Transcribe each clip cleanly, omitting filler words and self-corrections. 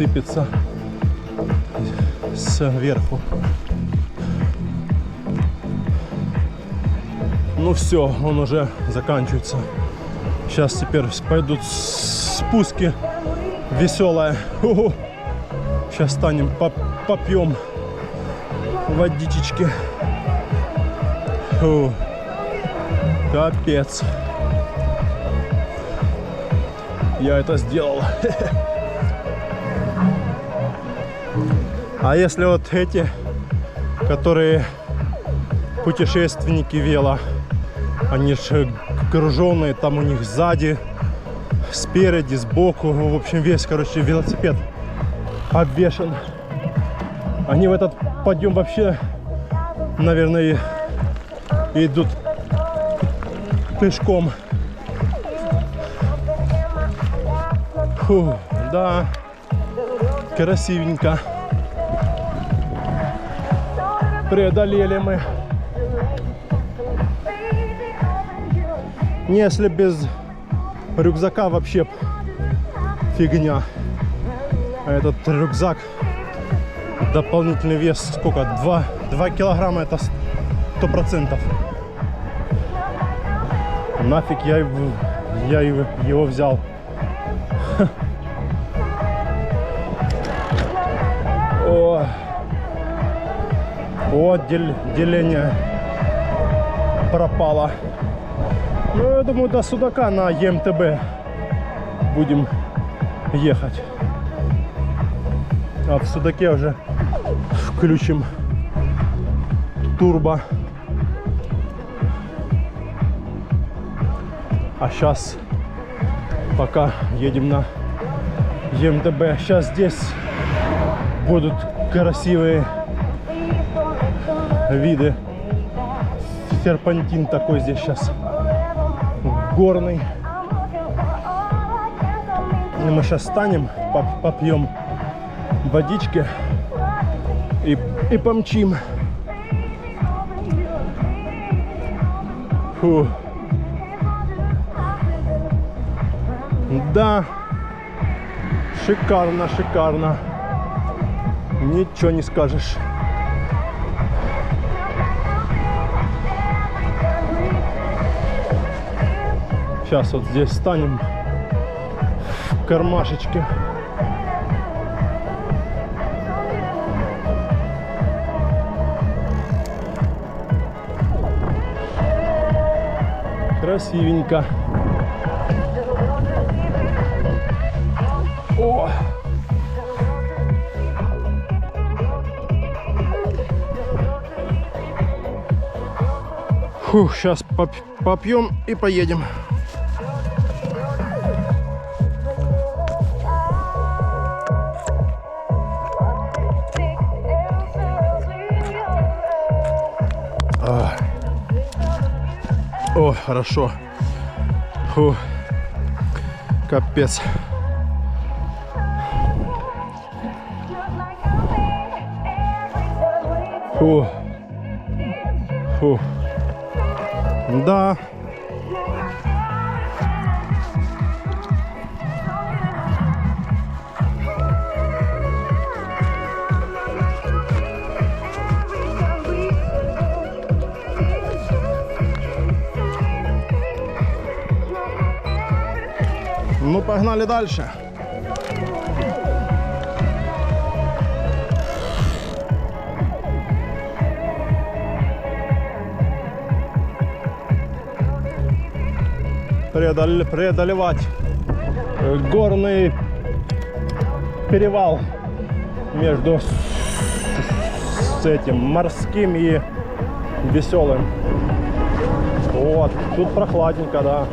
сыпется сверху. Ну все, он уже заканчивается. Сейчас теперь пойдут спуски веселые. Сейчас станем, попьем водичечки. Капец. Я это сделал. А если вот эти, которые путешественники вело, они же груженные, там у них сзади, спереди, сбоку, в общем весь, короче, велосипед обвешан. Они в этот подъем вообще, наверное, идут пешком. Фу, да, красивенько. Преодолели мы. Если без рюкзака вообще фигня. А этот рюкзак, дополнительный вес, сколько? 2 килограмма, это 100%. Нафиг я его взял. О, деление пропало. Ну, я думаю, до Судака на ЕМТБ будем ехать. А в Судаке уже включим турбо. А сейчас пока едем на ЕМТБ. Сейчас здесь будут красивые виды. Серпантин такой здесь сейчас горный. И мы сейчас встанем, попьем водички и помчим. Фу. Да, шикарно, шикарно. Ничего не скажешь. Сейчас вот здесь станем в кармашечке. Красивенько. О! Фух, сейчас попьем и поедем. О, хорошо. Фу. Капец. Фу. Фу. Да. Ну, погнали дальше. Преодолевать горный перевал между с этим морским и веселым. Вот, тут прохладненько, да.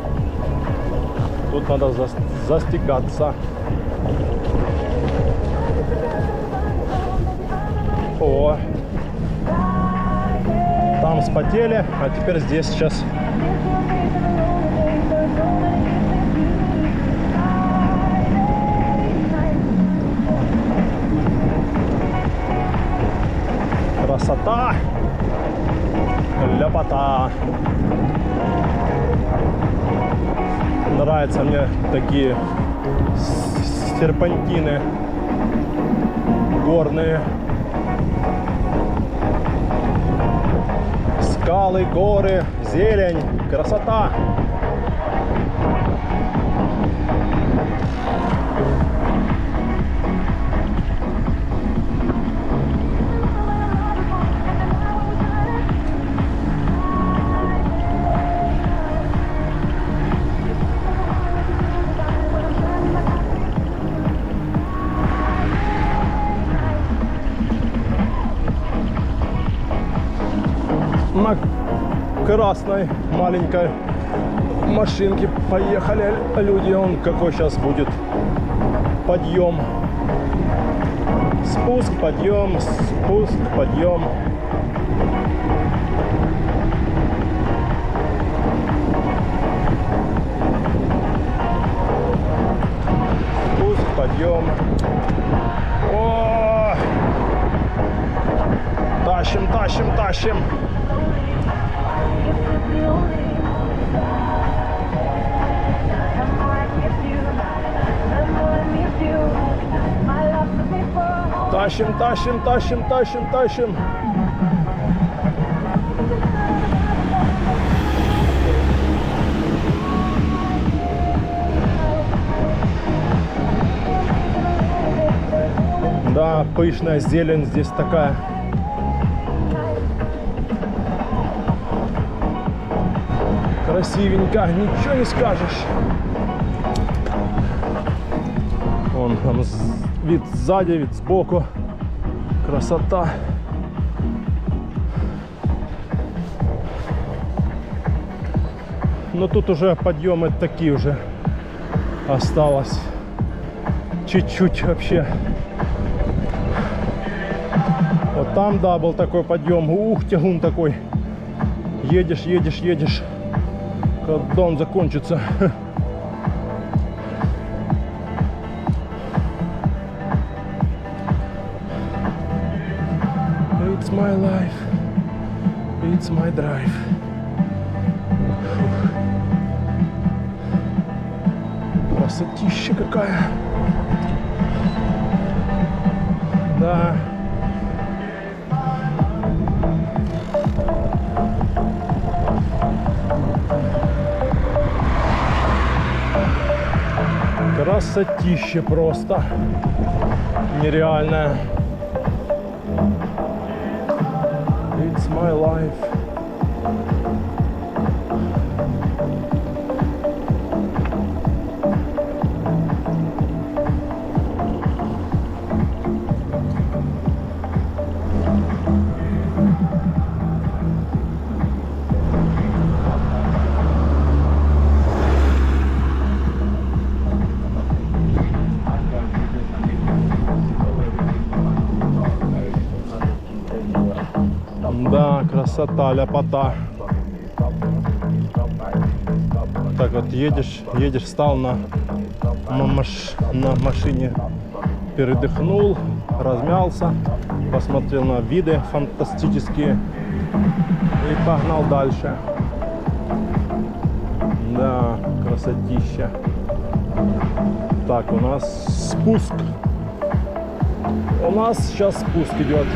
Тут надо застегаться. О, там спотели, а теперь здесь сейчас. Красота, ляпота. Нравятся мне такие серпантины. горные. Скалы, горы, зелень, красота. На красной маленькой машинке поехали люди. Он какой сейчас будет подъем, спуск, подъем, спуск, подъем. Спуск, подъем. О! Тащим, тащим, тащим. Тащим, тащим, тащим, тащим, тащим. Да, пышная зелень здесь такая. Красивенько, ничего не скажешь. Вон там вид сзади, вид сбоку. Красота. Но тут уже подъемы такие уже осталось. Чуть-чуть вообще. Вот там, да, был такой подъем. Ух, тягун такой. Едешь, едешь, едешь. Когда он закончится. It's my life. It's my drive. Красотища какая. Да. Красотища просто нереальная. It's my life. Да, красота, ляпота. Так вот едешь, встал на машине, передохнул, размялся, посмотрел на виды фантастические и погнал дальше. Да, красотища. Так, у нас спуск. У нас сейчас спуск идет.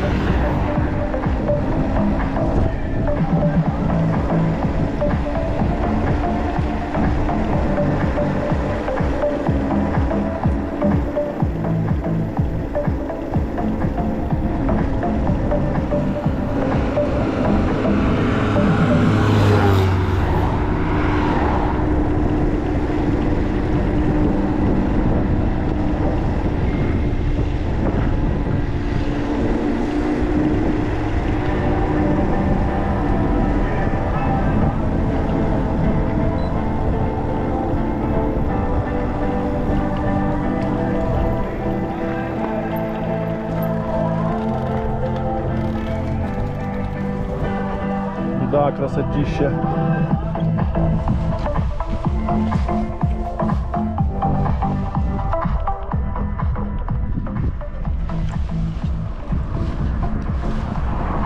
Да, красотища.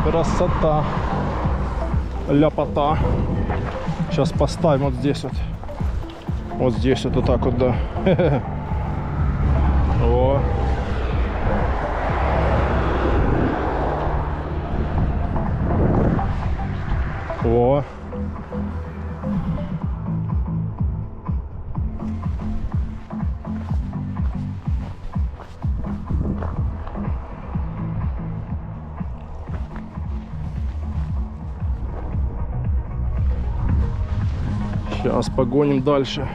Красота. Ляпота. Сейчас поставим вот здесь вот. Вот здесь вот так вот, да. О. О. Сейчас погоним дальше.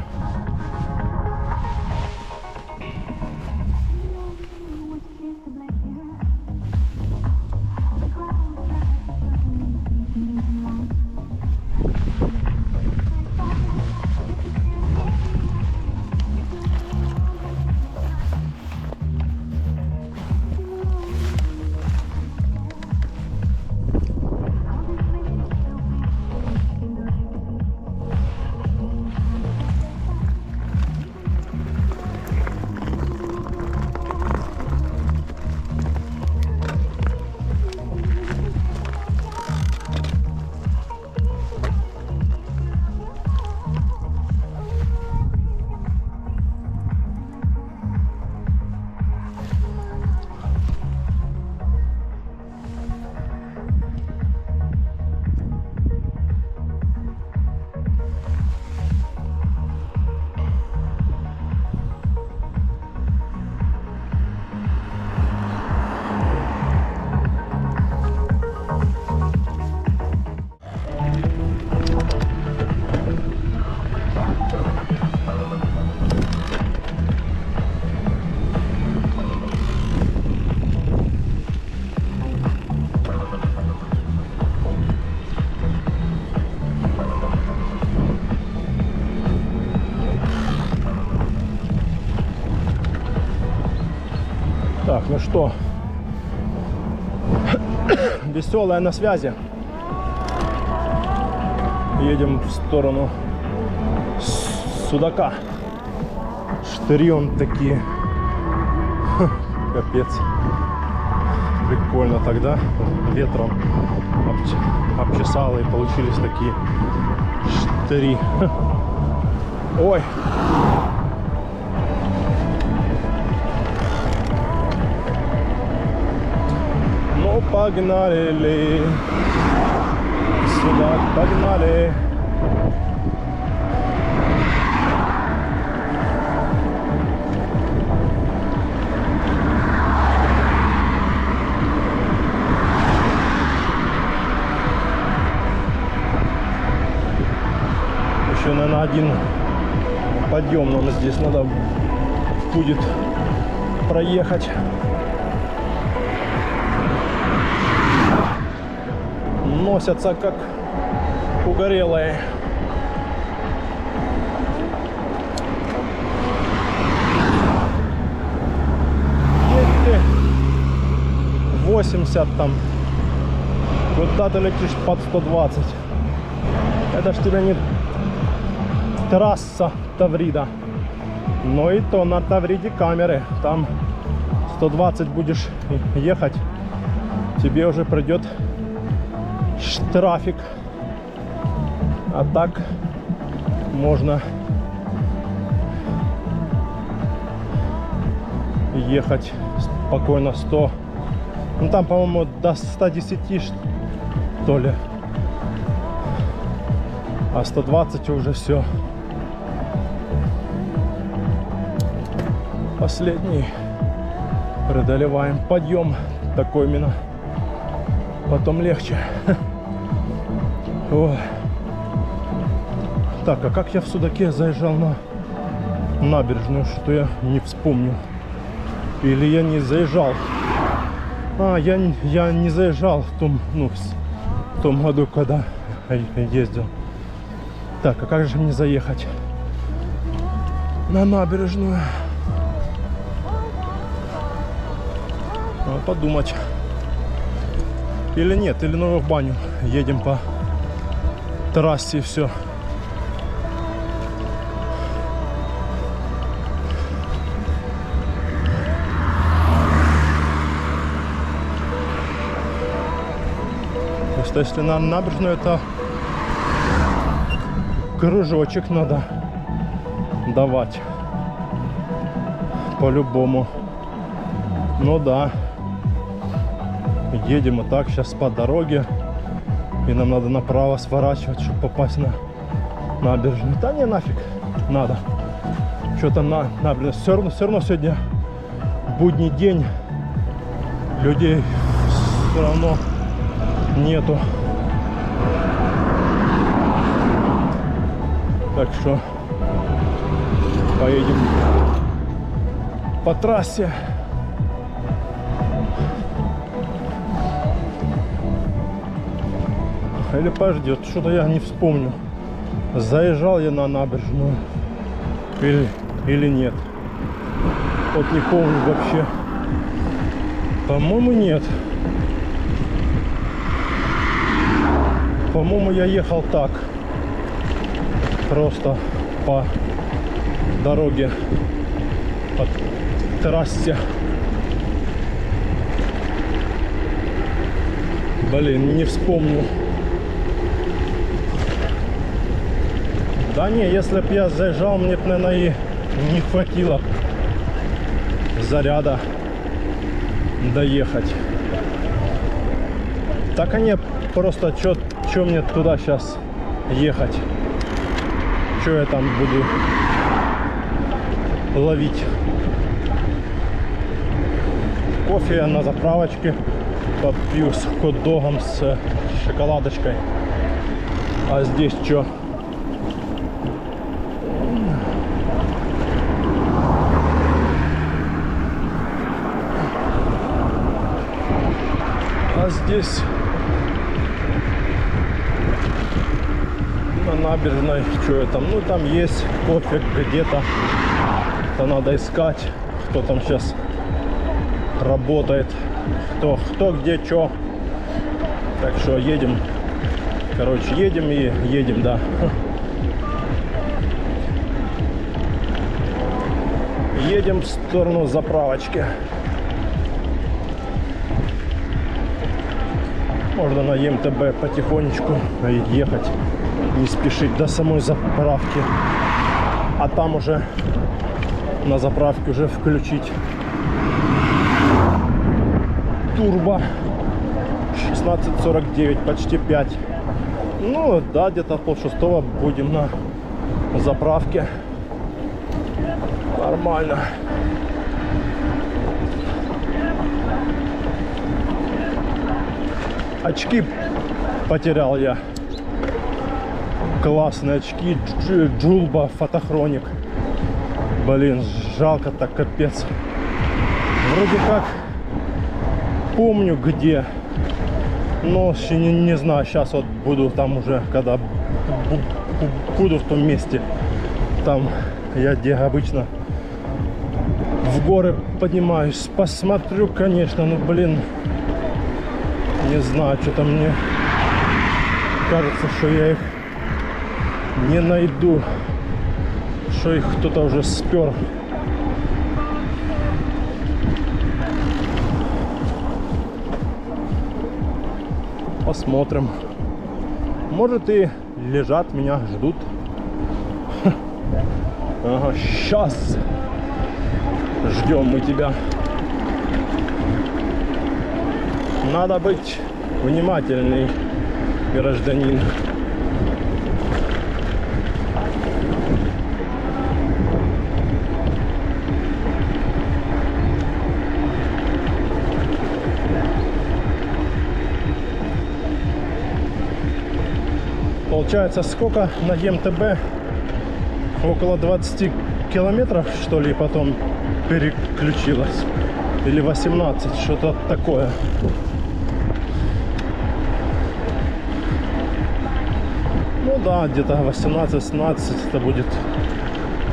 Так, ну что, веселая на связи. Едем в сторону Судака. Штыри он такие. Капец. Прикольно тогда. Ветром обчесало и получились такие штыри. Ой. Ну, погнали. Сюда, погнали. Еще, наверное, один подъем нам здесь надо будет проехать. Носятся как угорелые. Едь ты 80 там. Куда ты летишь под 120? Это ж тебе не трасса Таврида. Но и то на Тавриде камеры. Там 120 будешь ехать, тебе уже придет штрафик. А так можно ехать спокойно 100. Ну там, по-моему, до 110 что ли. А 120 уже все. Последний преодолеваем подъем. Такой именно. Потом легче. Ой. Так, а как я в Судаке заезжал на набережную, что я не вспомню. Или я не заезжал. А, я не заезжал в том, в том году, когда ездил. Так, а как же мне заехать на набережную? Надо подумать. Или нет, или новую баню. Едем по трассе и все. Просто если на набережную, это кружочек надо давать. По-любому. Ну да. Едем и так сейчас по дороге. И нам надо направо сворачивать, чтобы попасть на набережную. Да не, нафиг, надо. Что там на набережной? Все равно сегодня будний день. Людей все равно нету. Так что поедем по трассе. Или подождет, что-то я не вспомню, заезжал я на набережную или нет. Вот не помню вообще. По-моему, нет. По-моему, я ехал так. Просто по дороге, по трассе. Блин, не вспомню. Да не, если б я заезжал, мне бы, наверное, и не хватило заряда доехать. Так они просто, что мне туда сейчас ехать? Что я там буду ловить? Кофе я на заправочке попью с хот-догом, с шоколадочкой. А здесь что? А здесь на набережной, что там? Ну там есть кофе где-то. Это надо искать, кто там сейчас работает, кто где что. Так что едем. Короче, едем и едем, да. Едем в сторону заправочки. Можно на МТБ потихонечку ехать, не спешить до самой заправки. А там уже на заправке уже включить турбо 16:49, почти 5. Ну да, где-то 5:30 будем на заправке. Нормально. Очки потерял я. Классные очки. Julba Photochronic. Блин, жалко так, капец. Вроде как помню где. Но еще не знаю. Сейчас вот буду там уже, когда буду в том месте. Там я где обычно в горы поднимаюсь. Посмотрю, конечно, ну блин. Не знаю, что-то мне кажется, что я их не найду, что их кто-то уже спер. Посмотрим. Может и лежат, меня ждут. Ага, сейчас ждем мы тебя. Надо быть внимательный, гражданин. Получается, сколько на МТБ? Около 20 километров, что ли, потом переключилась. Или 18, что-то такое. Ну да, где-то 18-17, это будет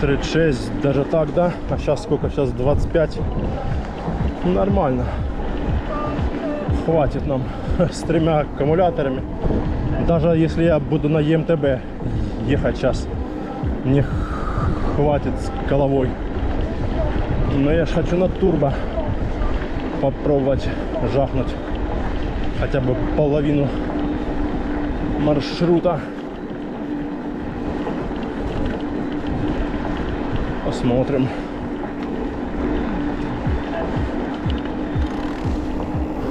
36, даже так, да? А сейчас сколько? Сейчас 25. Нормально. Хватит нам с 3 аккумуляторами. Даже если я буду на МТБ ехать сейчас, мне хватит с головой. Но я же хочу на турбо попробовать жахнуть хотя бы половину маршрута. Посмотрим.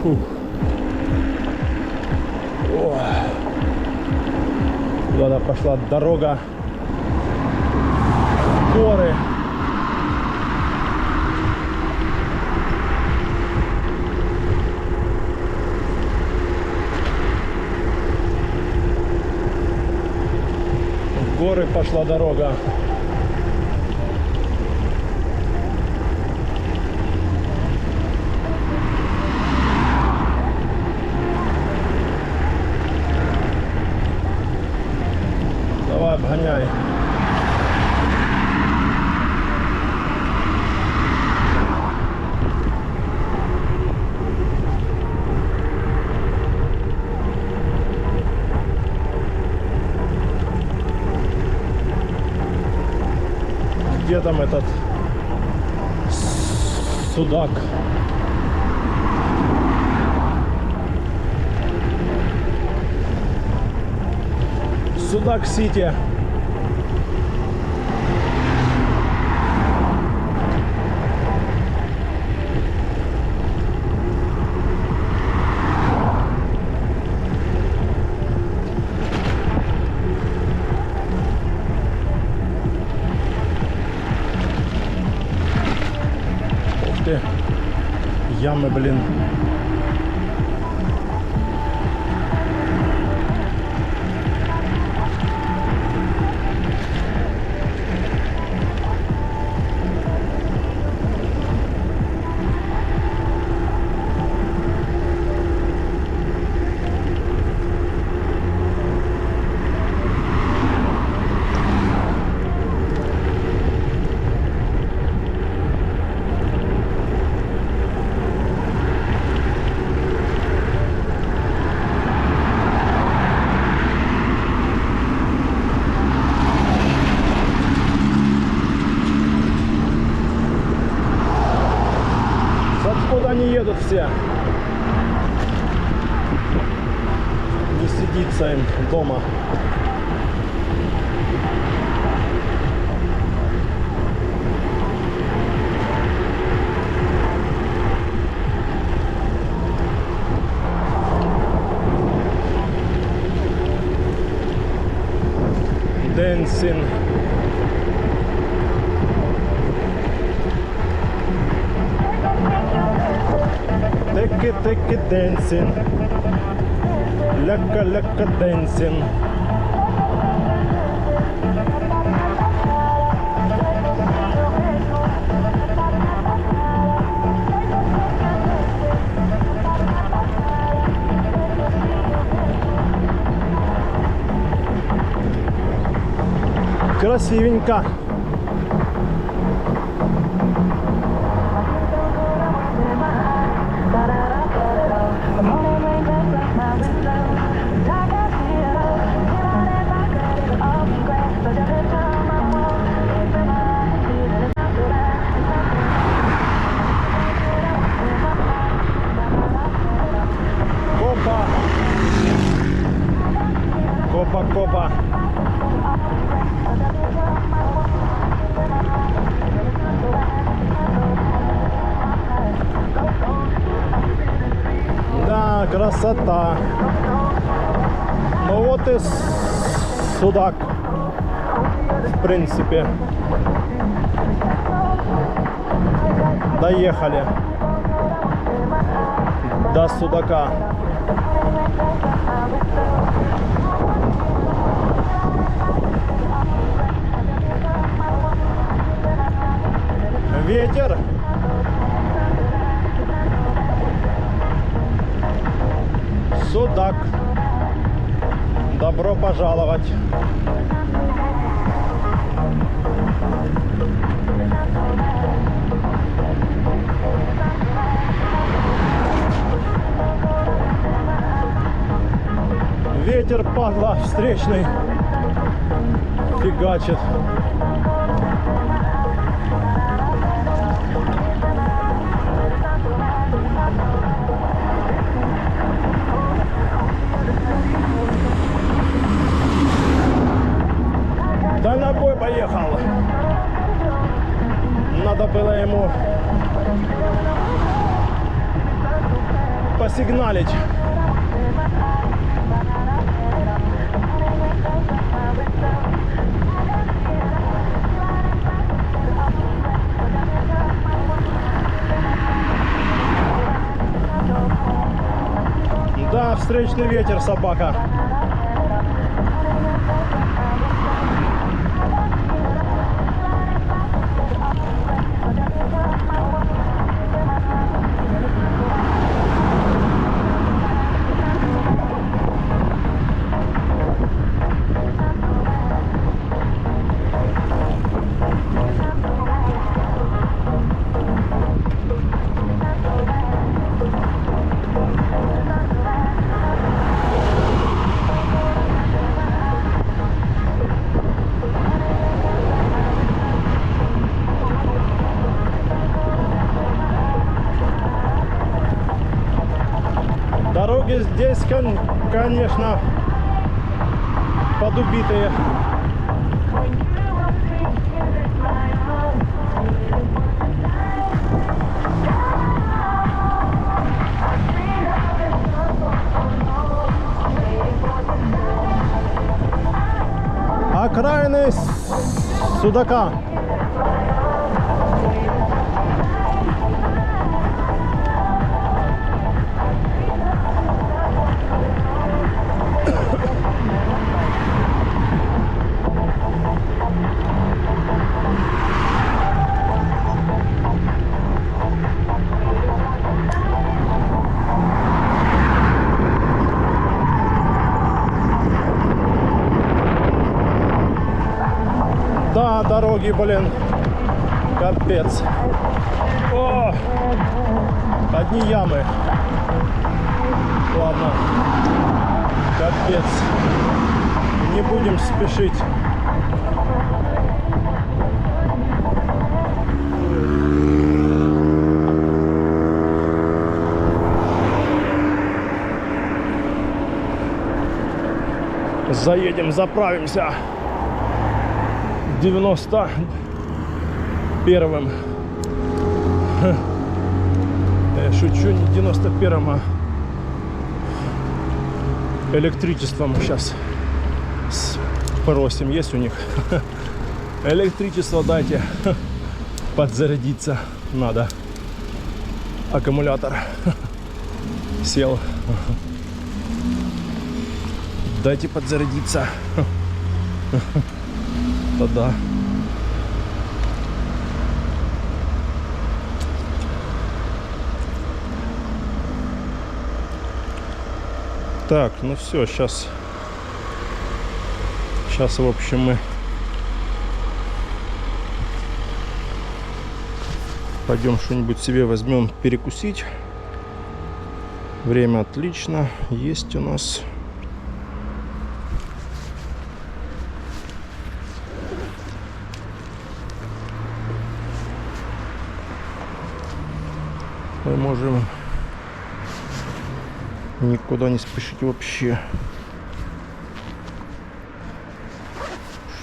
Фух. Туда пошла дорога, горы. В горы пошла дорога. Давай, обгоняй. Где там этот судак? Судак-Сити. Ух ты, ямы, блин. Откуда они едут все? Не сидится им дома. Dancing. Take it dancing. Ляка dancing. Красивенько. Копа. Да, красота. Ну вот и судак, в принципе. Доехали до судака. Ветер. Судак. Добро пожаловать. Ветер, падла, встречный, фигачит. Дальнобой поехал. Надо было ему посигналить. встречный ветер, собака. Дороги здесь, конечно, подубитые. Окраины Судака. Да, дороги, блин, капец. О, одни ямы. Ладно, капец. Не будем спешить. Заедем, заправимся. 91-м. Я шучу, не 91-м, а электричеством сейчас спросим, есть у них. Электричество дайте, подзарядиться надо. Аккумулятор сел. Дайте подзарядиться. Да. Так, ну все, сейчас, в общем, мы пойдем что-нибудь себе возьмем перекусить. Время отлично есть у нас. Мы можем никуда не спешить вообще.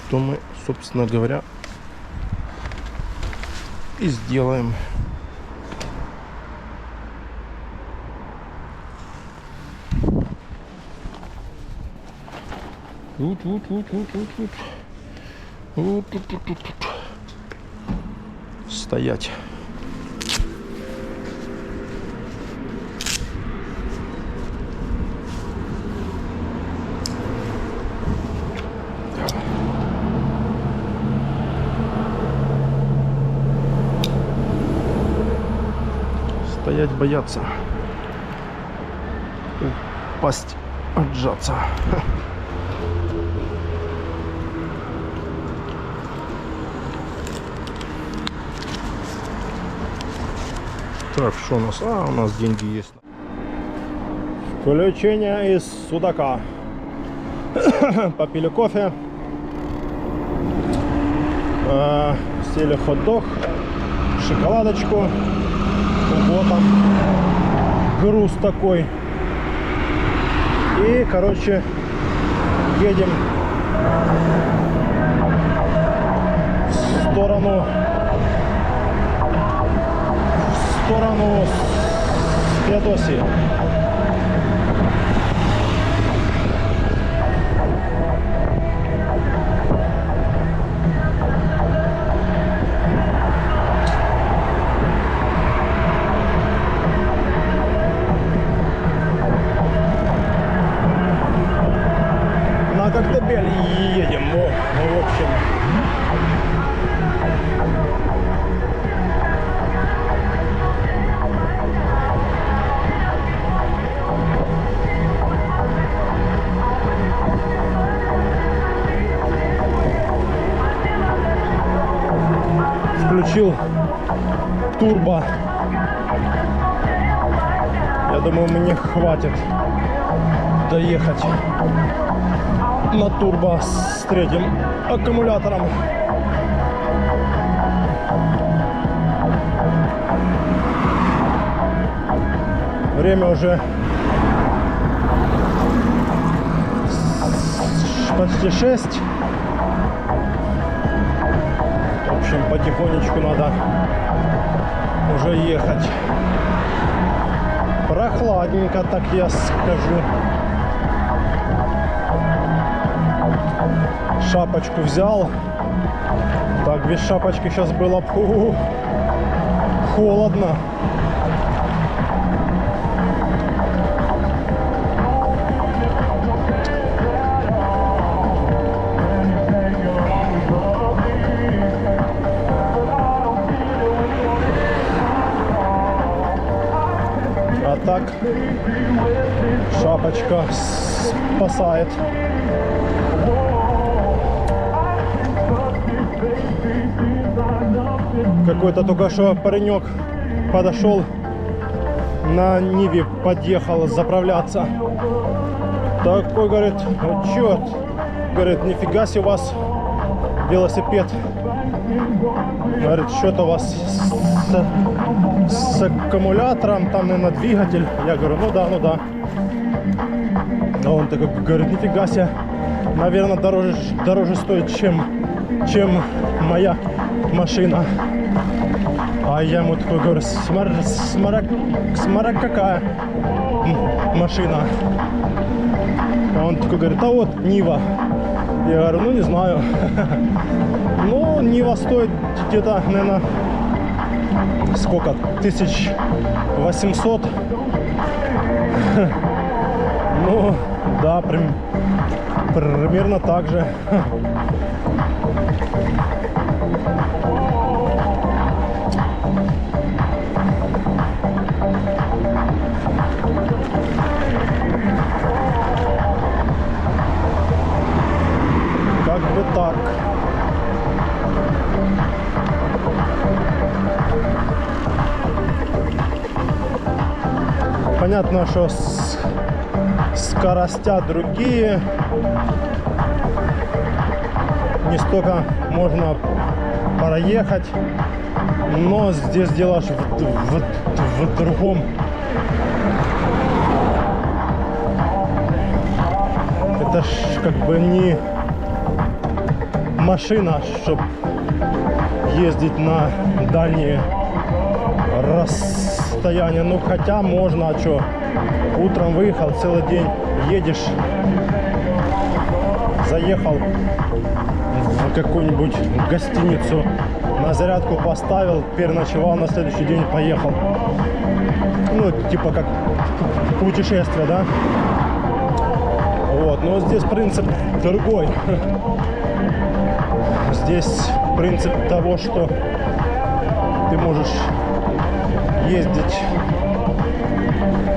Что мы, собственно говоря, и сделаем. Вот. Стоять. Стоять, бояться, упасть, отжаться. Так, что у нас? У нас деньги есть. Включение из Судака. Попили кофе. Съели хот-дог, шоколадочку. Вот там груз такой. И, короче, едем в сторону Феодосии. включил турбо. Я думаю, мне хватит доехать на турбо с 3-м аккумулятором. Время уже почти 6. В общем, потихонечку надо уже ехать. Прохладненько, так я скажу. Шапочку взял. Так, без шапочки сейчас было холодно. А так шапочка спасает. Какой-то только что паренек подошел, на Ниве подъехал заправляться. Такой, говорит, вот черт, говорит, нифига себе у вас велосипед. Говорит, что-то у вас с аккумулятором, там, наверное, двигатель. Я говорю, ну да. А он такой, говорит, нифига себе, наверное, дороже стоит, чем моя машина. А я ему такой говорю, смотри, какая машина. А он такой говорит, а вот Нива. Я говорю, ну не знаю. Ну, Нива стоит где-то, наверное, сколько? 1800. Ну, да, примерно так же. Как бы так. Понятно, что скоростя другие. Не столько можно проехать, но здесь дело в другом. Это ж как бы не машина, чтобы ездить на дальние расстояния. Ну хотя можно, а что? Утром выехал, целый день едешь, заехал в какую-нибудь гостиницу, на зарядку поставил, переночевал, на следующий день поехал. Ну, типа как путешествие, да? Вот, но здесь принцип другой. Здесь принцип того, что ты можешь ездить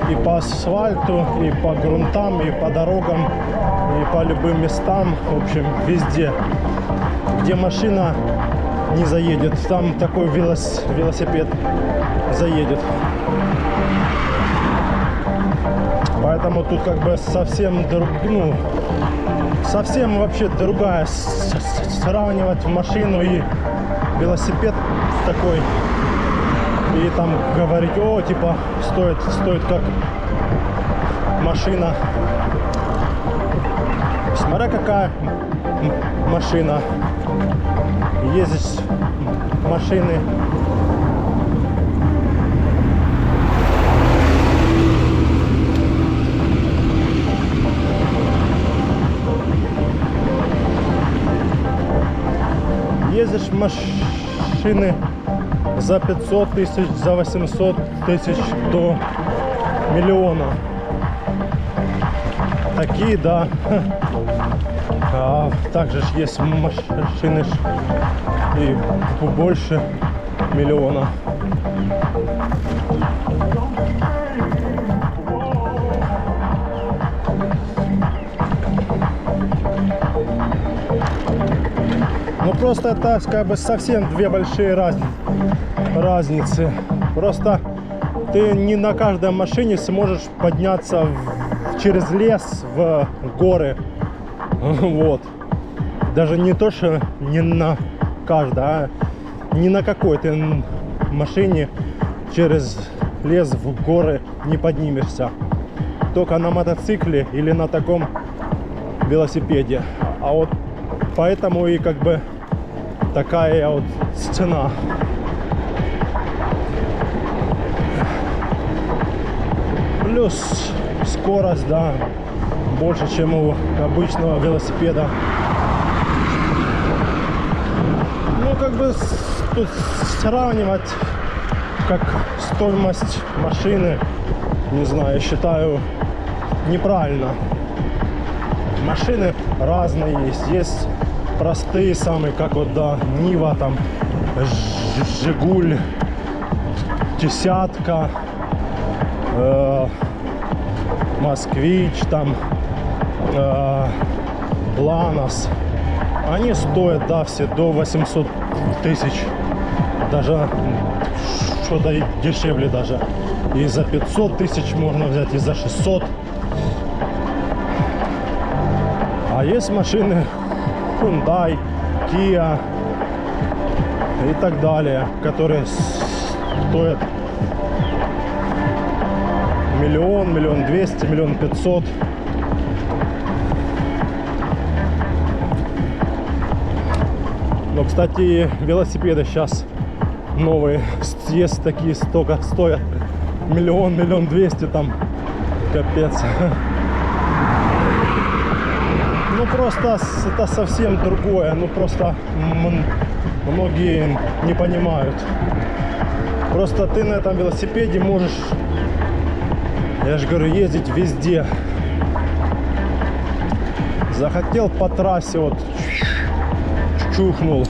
и по асфальту, и по грунтам, и по дорогам, и по любым местам, в общем, везде, где машина не заедет, там такой велосипед заедет. Поэтому тут как бы совсем совсем вообще другая. Сравнивать машину и велосипед такой и там говорить, о, типа стоит как машина. Смотря какая машина. Есть машины ездишь машины за 500 тысяч, за 800 тысяч до миллиона. Такие, да. А также есть машины и больше миллиона. Ну просто это как бы совсем две большие разницы. Просто ты не на каждой машине сможешь подняться через лес в горы. Вот. Даже не то, что не на каждой, а ни на какой ты машине через лес в горы не поднимешься. Только на мотоцикле или на таком велосипеде. А вот поэтому и как бы такая вот цена. Плюс скорость, да, больше, чем у обычного велосипеда. Ну, как бы тут сравнивать как стоимость машины, не знаю, я считаю неправильно. Машины разные есть. Есть простые самые, как вот, да, Нива, там, Жигуль, десятка, Москвич, там, Ланос. Они стоят, да, все до 800 тысяч. Даже что-то и дешевле даже. И за 500 тысяч можно взять, и за 600. А есть машины Hyundai, Kia и так далее, которые стоят миллион, 1 200 000, 1 500 000. Но, кстати, велосипеды сейчас новые есть такие, столько стоят 1 1 200 000, там капец. Ну просто это совсем другое, ну просто многие не понимают. Просто ты на этом велосипеде можешь, я же говорю, ездить везде. Захотел по трассе, вот чухнул.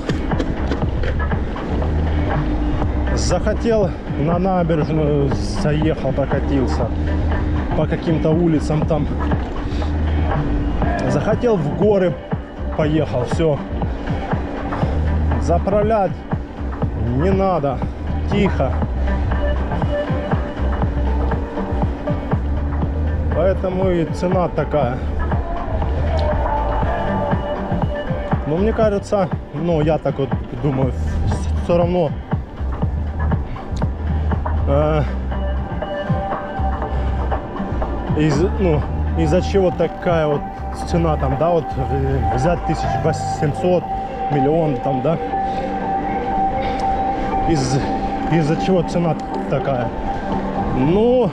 Захотел на набережную, заехал, прокатился по каким-то улицам там. Захотел в горы, поехал, все. Заправлять не надо, тихо. Поэтому и цена такая. Но мне кажется, ну я так вот думаю, все равно из-за чего такая вот цена там, да, вот взять 1800, миллион там, да, из-за чего цена такая. Ну,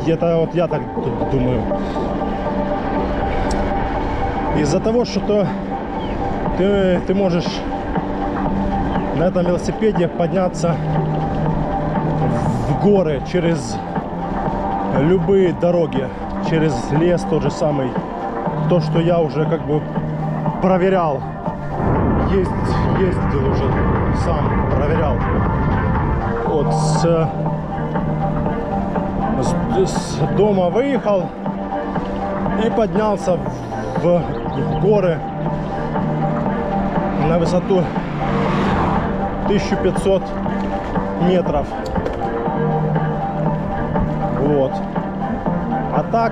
это вот я так думаю. Из-за того, что ты можешь на этом велосипеде подняться в горы через любые дороги, через лес тот же самый. То, что я уже как бы проверял, ездил уже, сам проверял. Вот с дома выехал и поднялся в горы на высоту 1500 метров. Вот. А так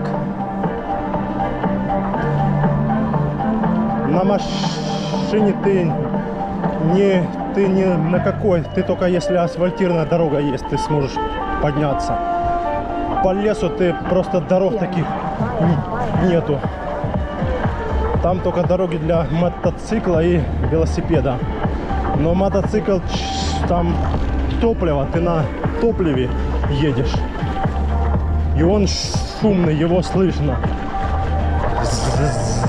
на машине ты не на какой, ты только если асфальтированная дорога есть, ты сможешь подняться. По лесу ты просто дорог таких нету. Там только дороги для мотоцикла и велосипеда. Но мотоцикл, там топливо, ты на топливе едешь. И он шумный, его слышно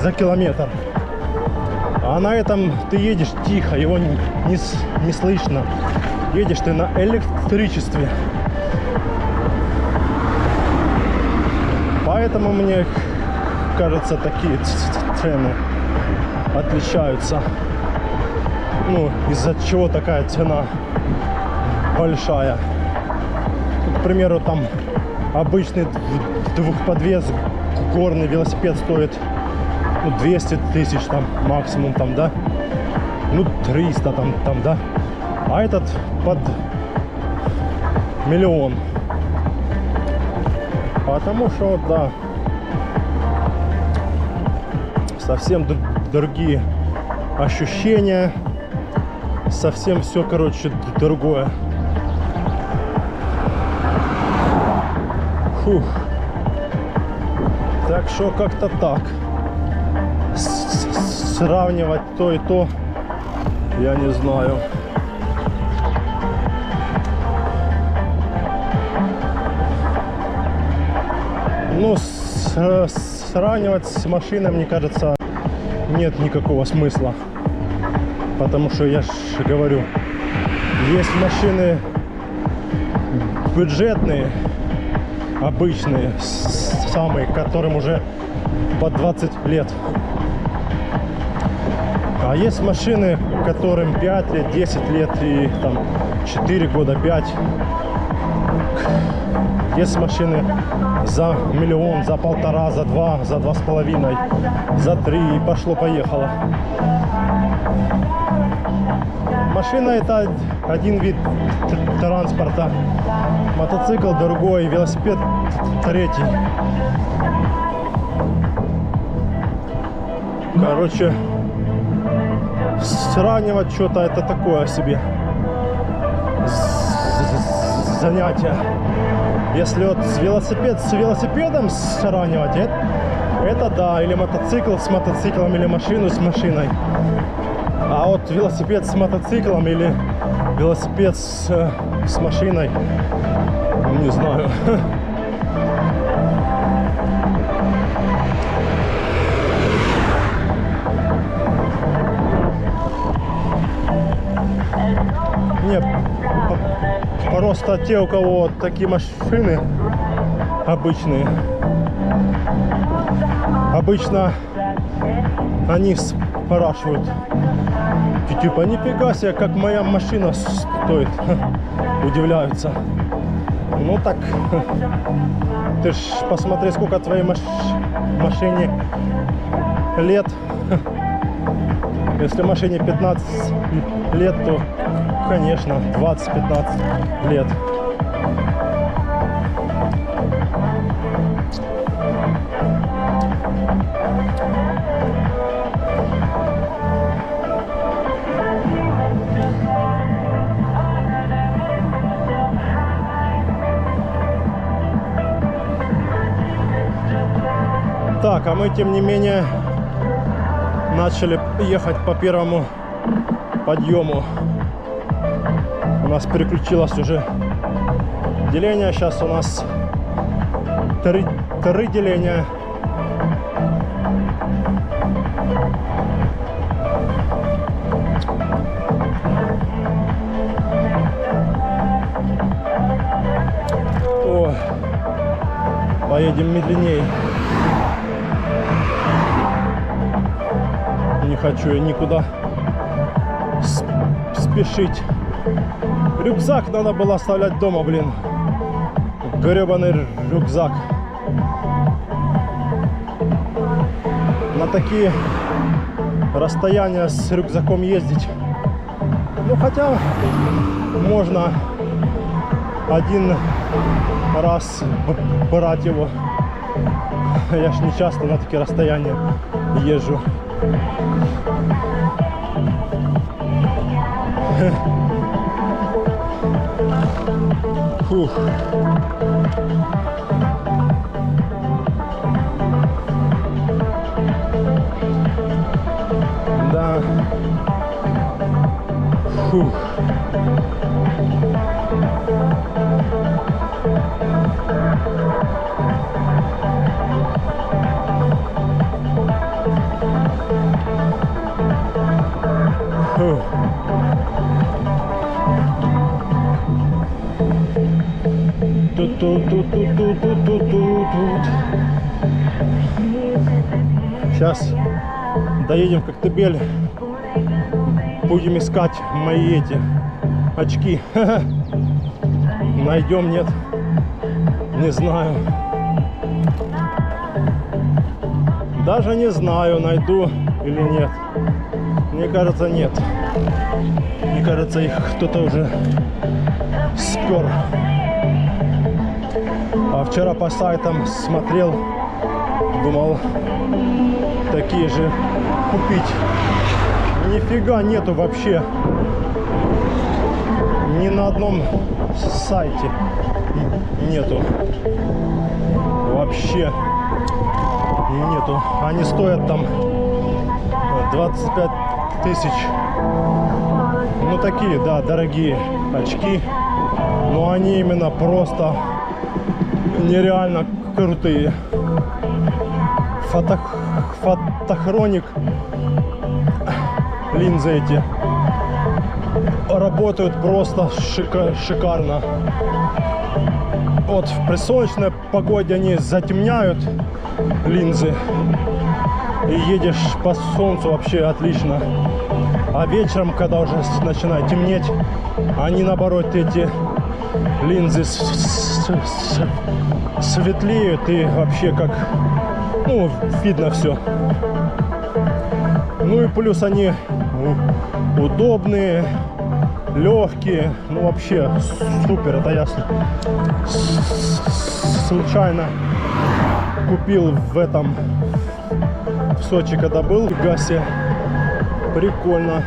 за километр. А на этом ты едешь тихо, его не слышно. Едешь ты на электричестве. Поэтому мне кажется, такие цены отличаются. Ну, из-за чего такая цена большая. К примеру, там обычный двухподвес горный велосипед стоит 200 тысяч там максимум, там, да, ну 300 там, да. А этот под 1 000 000. Потому что, да, совсем другие ощущения, совсем все, короче, другое. Фух. Так что как-то так. Сравнивать то и то, я не знаю. Ну, сравнивать с машиной, мне кажется, нет никакого смысла. Потому что, я же говорю, есть машины бюджетные, обычные, самые, которым уже по 20 лет. А есть машины, которым 5 лет, 10 лет и там 4 года, 5. Есть машины за 1 000 000, за 1,5, за 2, за 2,5, за 3 и пошло-поехало. Машина — это один вид транспорта, мотоцикл другой, велосипед третий. Короче, сравнивать что-то — это такое себе занятие. Если вот велосипед с велосипедом сравнивать, это да, или мотоцикл с мотоциклом, или машину с машиной. А вот велосипед с мотоциклом или велосипед с машиной, не знаю. Нет, просто те, у кого вот такие машины обычные, обычно они спрашивают, типа, нифига себе, как моя машина стоит. Удивляются. Ну так, ты ж посмотри, сколько твоей машине лет. Если машине 15 лет, то, конечно, 20-15 лет. Так, а мы, тем не менее, начали ехать по первому подъему. У нас переключилось уже деление. Сейчас у нас три деления. О, поедем медленнее. Не хочу я никуда спешить. Рюкзак надо было оставлять дома, блин. Гребаный рюкзак. На такие расстояния с рюкзаком ездить. Ну, хотя можно один раз брать его. Я ж не часто на такие расстояния езжу. Фух. Да. Фух. Фух. Сейчас доедем в Коктебель, будем искать мои эти очки. Найдем, нет, не знаю. Даже не знаю, найду или нет. Мне кажется, нет. кажется, их кто-то уже спер. А вчера по сайтам смотрел, думал, такие же купить. Нифига нету вообще. Ни на одном сайте нету. Вообще нету. Они стоят там 25 тысяч. Ну такие, да, дорогие очки. Но они именно просто нереально крутые. Фотохроник линзы эти работают просто шикарно. Вот при солнечной погоде они затемняют линзы, и едешь по солнцу вообще отлично. А вечером, когда уже начинает темнеть, они наоборот, эти линзы светлеют, и вообще как, ну, видно все. Ну и плюс они удобные, легкие, ну вообще супер. Это я случайно купил в этом, в Сочи, когда был в Гасе. Прикольно.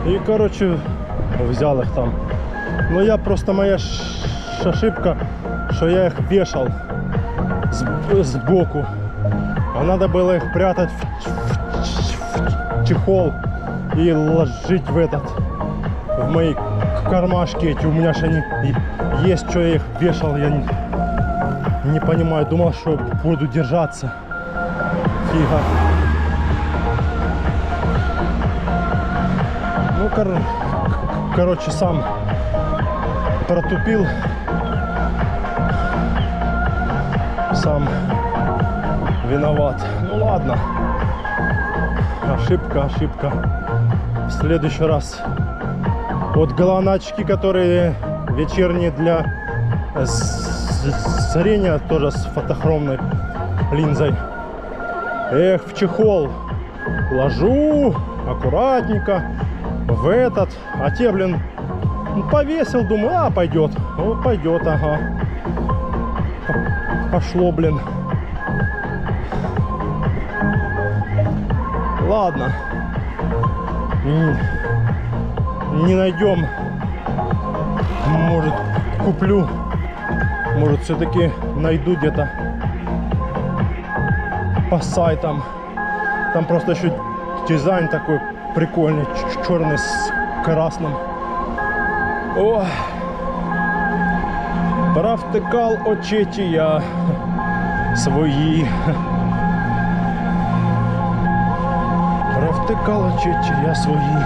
И короче взял их там. Но я просто, моя ошибка, что я их вешал сбоку, а надо было их прятать в чехол и ложить в этот, в мои кармашки эти. У меня же они есть, что я их вешал, я не понимаю, думал, что буду держаться. Фига. Ну, короче, сам протупил. Сам виноват. Ну ладно. Ошибка. В следующий раз. Вот головные очки, которые вечерние для зрения, тоже с фотохромной линзой. Эх, в чехол ложу аккуратненько в этот. А те, блин, повесил, думаю, а пойдет. Ну, пойдет, ага. Пошло, блин. Ладно. Не найдем. Может, куплю. Может, все-таки найду где-то по сайтам. Там просто еще дизайн такой прикольный, черный с красным. О, провтикал очі я свої. Провтикал очі я свої.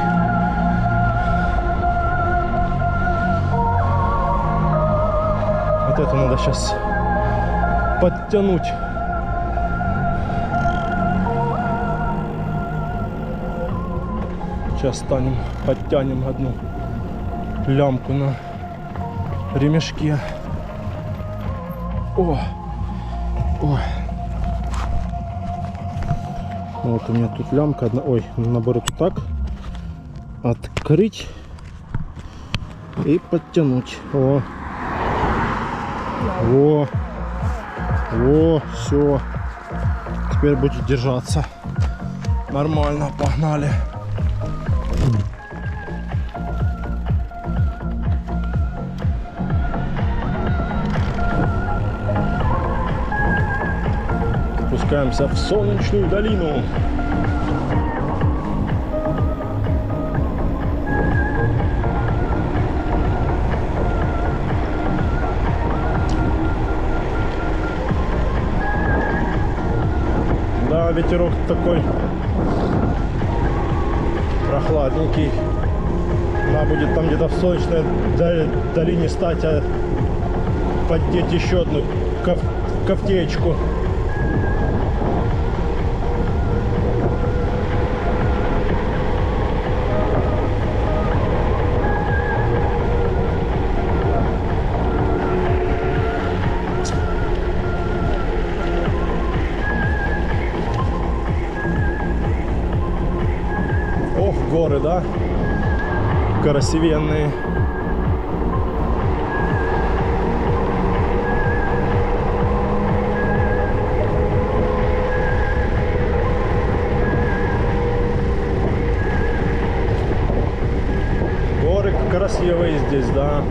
Вот это надо сейчас подтянуть. Сейчас подтянем одну лямку на ремешке. О! Вот у меня тут лямка одна. Ой, наоборот, вот так. Открыть и подтянуть. Во, все. Теперь будет держаться. Нормально, погнали. Спускаемся в солнечную долину. Да, ветерок такой прохладненький. Надо будет там где-то в солнечной долине стать, а поддеть еще одну кофтеечку. горы, да? Красивенные. Горы красивые здесь, да.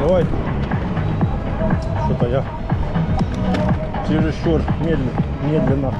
Ой, что-то я чересчур медленно